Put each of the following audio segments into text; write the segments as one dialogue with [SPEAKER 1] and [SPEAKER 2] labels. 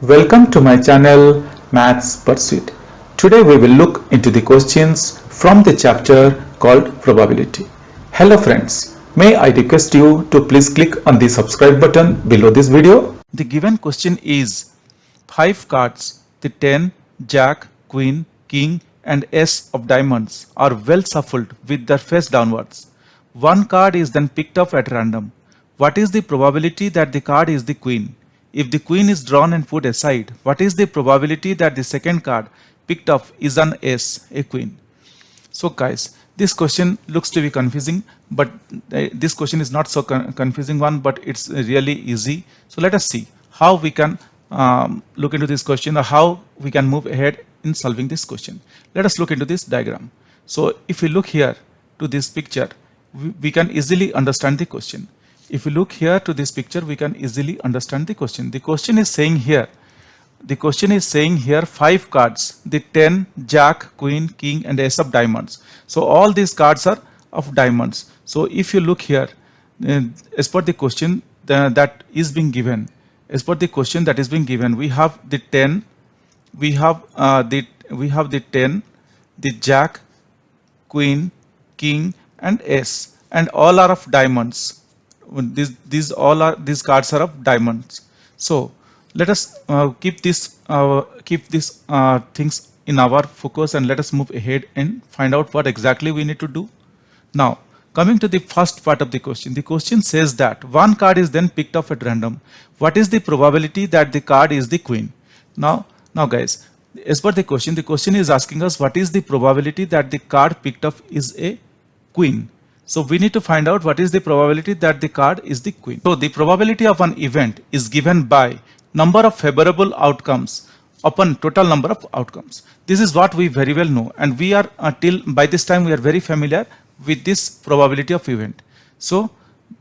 [SPEAKER 1] Welcome to my channel Maths Pursuit. Today we will look into the questions from the chapter called Probability. Hello friends, may I request you to please click on the subscribe button below this video. The given question is 5 cards, the 10, Jack, Queen, King and S of diamonds are well shuffled with their face downwards. One card is then picked up at random. What is the probability that the card is the Queen? If the Queen is drawn and put aside, what is the probability that the second card picked up is an S, a Queen? So guys, this question looks to be confusing, but this question is not so confusing one, but it's really easy. So let us see how we can look into this question or how we can move ahead in solving this question. Let us look into this diagram. So if we look here to this picture, we can easily understand the question. If you look here to this picture, we can easily understand the question. The question is saying here 5 cards, the 10, Jack, Queen, King and Ace of diamonds. So all these cards are of diamonds. So if you look here, as per the question that is being given, we have the 10, we have the 10, the Jack, Queen, King and Ace, and all are of diamonds. These cards are of diamonds. So let us keep these things in our focus and let us move ahead and find out what exactly we need to do. Now coming to the first part of the question says that one card is then picked up at random. What is the probability that the card is the Queen? Now guys, as per the question is asking us what is the probability that the card picked up is a Queen. So we need to find out what is the probability that the card is the Queen. So the probability of an event is given by number of favorable outcomes upon total number of outcomes. This is what we very well know, and we are by this time we are very familiar with this probability of event. So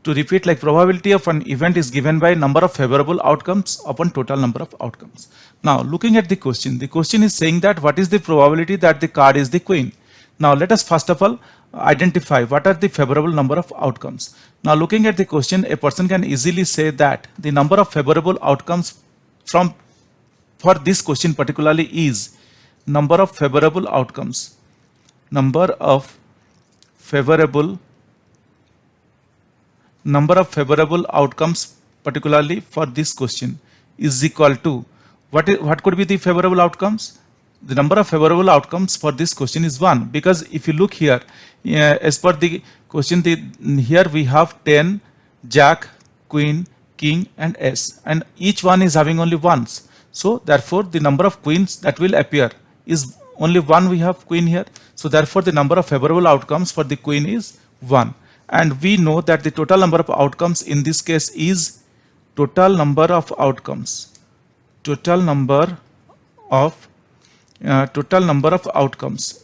[SPEAKER 1] to repeat, like, probability of an event is given by number of favorable outcomes upon total number of outcomes. Now looking at the question is saying that what is the probability that the card is the Queen. Now let us first of all identify what are the favorable number of outcomes. Now looking at the question, a person can easily say that the number of favorable outcomes for this question particularly is number of favorable outcomes particularly for this question is equal to what could be the favorable outcomes? The number of favorable outcomes for this question is 1, because if you look here, as per the question, here we have 10, Jack, Queen, King and S, and each one is having only ones. So therefore the number of queens that will appear is only 1. We have Queen here, so therefore the number of favorable outcomes for the Queen is 1. And we know that the total number of outcomes in this case is total number of outcomes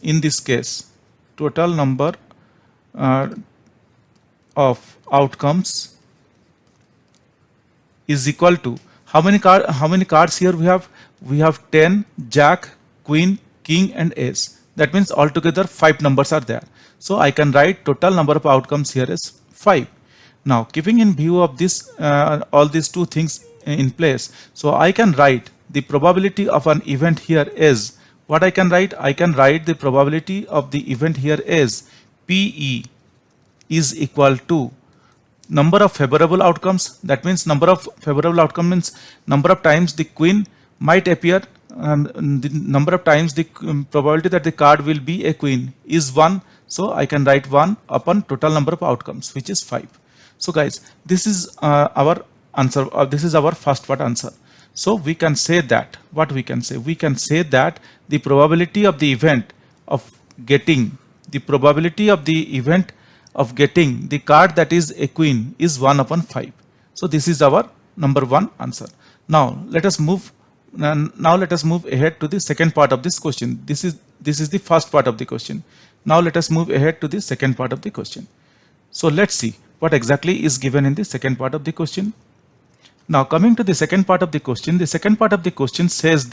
[SPEAKER 1] in this case, total number of outcomes is equal to how many cards here we have 10, Jack, Queen, King and Ace. That means altogether 5 numbers are there. So I can write total number of outcomes here is 5. Now keeping in view of this all these two things in place, so I can write the probability of an event here is what I can write. I can write the probability of the event here is PE is equal to number of favorable outcomes. That means number of favorable outcomes means number of times the Queen might appear, the number of times the probability that the card will be a Queen is 1. So I can write 1 upon total number of outcomes, which is 5. So guys, this is our answer. This is our first part answer. So we can say that we can say that the probability of the event of getting the card that is a Queen is 1 upon 5. So this is our number 1 answer. Now let us move ahead to the second part of this question. This is the first part of the question. Now let us move ahead to the second part of the question. So let's see what exactly is given in the second part of the question. Now coming to the second part of the question, says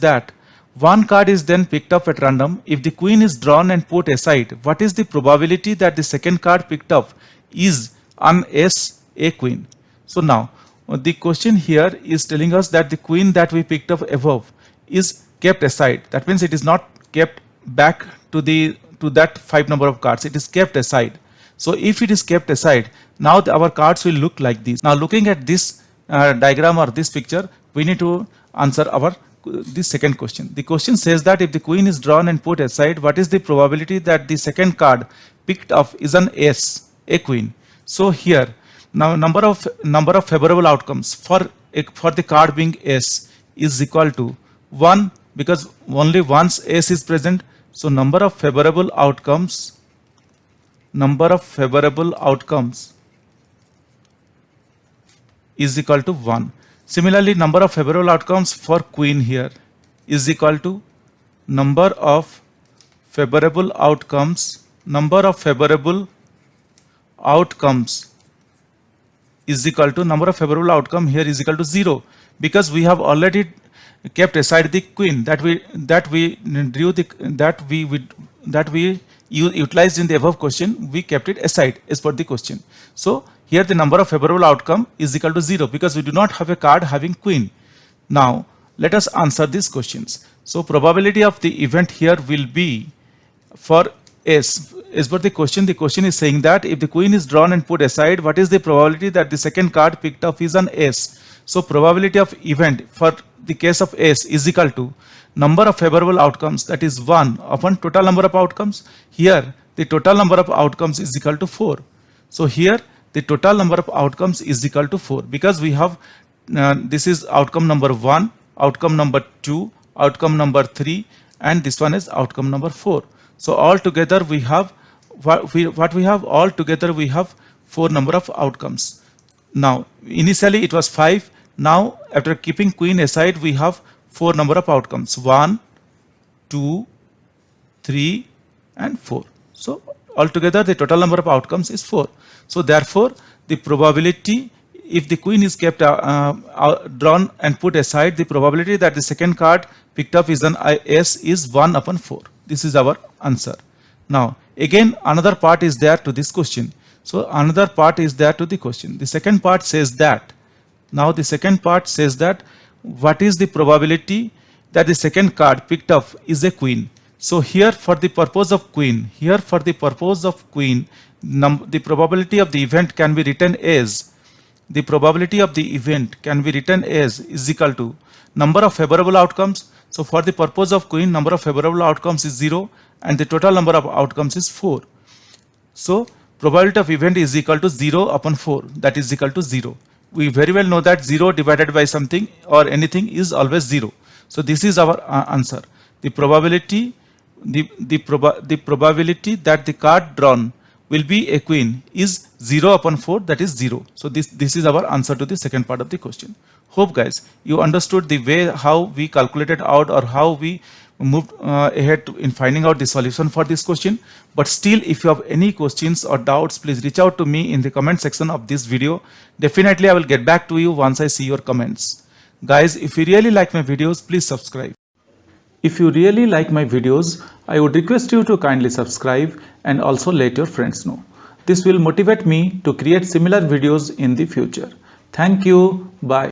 [SPEAKER 1] that one card is then picked up at random. If the Queen is drawn and put aside, what is the probability that the second card picked up is an S, a Queen? So now the question here is telling us that the queen that we picked up above is kept aside. That means it is not kept back to that 5 number of cards. It is kept aside. So if it is kept aside, now our cards will look like this. Now looking at this diagram or this picture, we need to answer this second question. The question says that if the queen is drawn and put aside, what is the probability that the second card picked up is an ace, a queen? So here, now number of favorable outcomes for the card being ace is equal to 1, because only once ace is present. So number of favorable outcomes is equal to 1. Similarly, number of favorable outcomes for queen here is equal to number of favorable outcomes is equal to number of favorable outcome here is equal to 0, because we have already kept aside the queen that we utilized in the above question. We kept it aside as per the question. So here the number of favorable outcome is equal to 0, because we do not have a card having queen. Now let us answer these questions. So probability of the event here will be for ace. As per the question is saying that if the queen is drawn and put aside, what is the probability that the second card picked up is an ace? So probability of event for the case of ace is equal to number of favorable outcomes, that is 1 upon total number of outcomes. Here the total number of outcomes is equal to 4. So here the total number of outcomes is equal to 4, because we have this is outcome number 1, outcome number 2, outcome number 3, and this one is outcome number 4. So altogether we have we have 4 number of outcomes. Now initially it was 5. Now after keeping queen aside, we have 4 number of outcomes: 1, 2, 3, and 4. So altogether the total number of outcomes is 4. So therefore the probability, if the queen is kept drawn and put aside, the probability that the second card picked up is an ace is 1 upon 4. This is our answer. Now again another part is there to this question. So another part is there to the question. The second part says that, what is the probability that the second card picked up is a queen? So here for the purpose of queen, the probability of the event can be written as, is equal to number of favorable outcomes. So for the purpose of queen, number of favorable outcomes is 0 and the total number of outcomes is 4. So probability of event is equal to 0 upon 4, that is equal to 0. We very well know that 0 divided by something or anything is always 0. So this is our answer. The probability that the card drawn will be a queen is 0 upon 4, that is 0. So this is our answer to the second part of the question. Hope guys you understood the way how we calculated out or how we moved ahead in finding out the solution for this question. But still, if you have any questions or doubts, please reach out to me in the comment section of this video. Definitely I will get back to you once I see your comments. Guys, if you really like my videos, please subscribe. If you really like my videos, I would request you to kindly subscribe and also let your friends know. This will motivate me to create similar videos in the future. Thank you. Bye.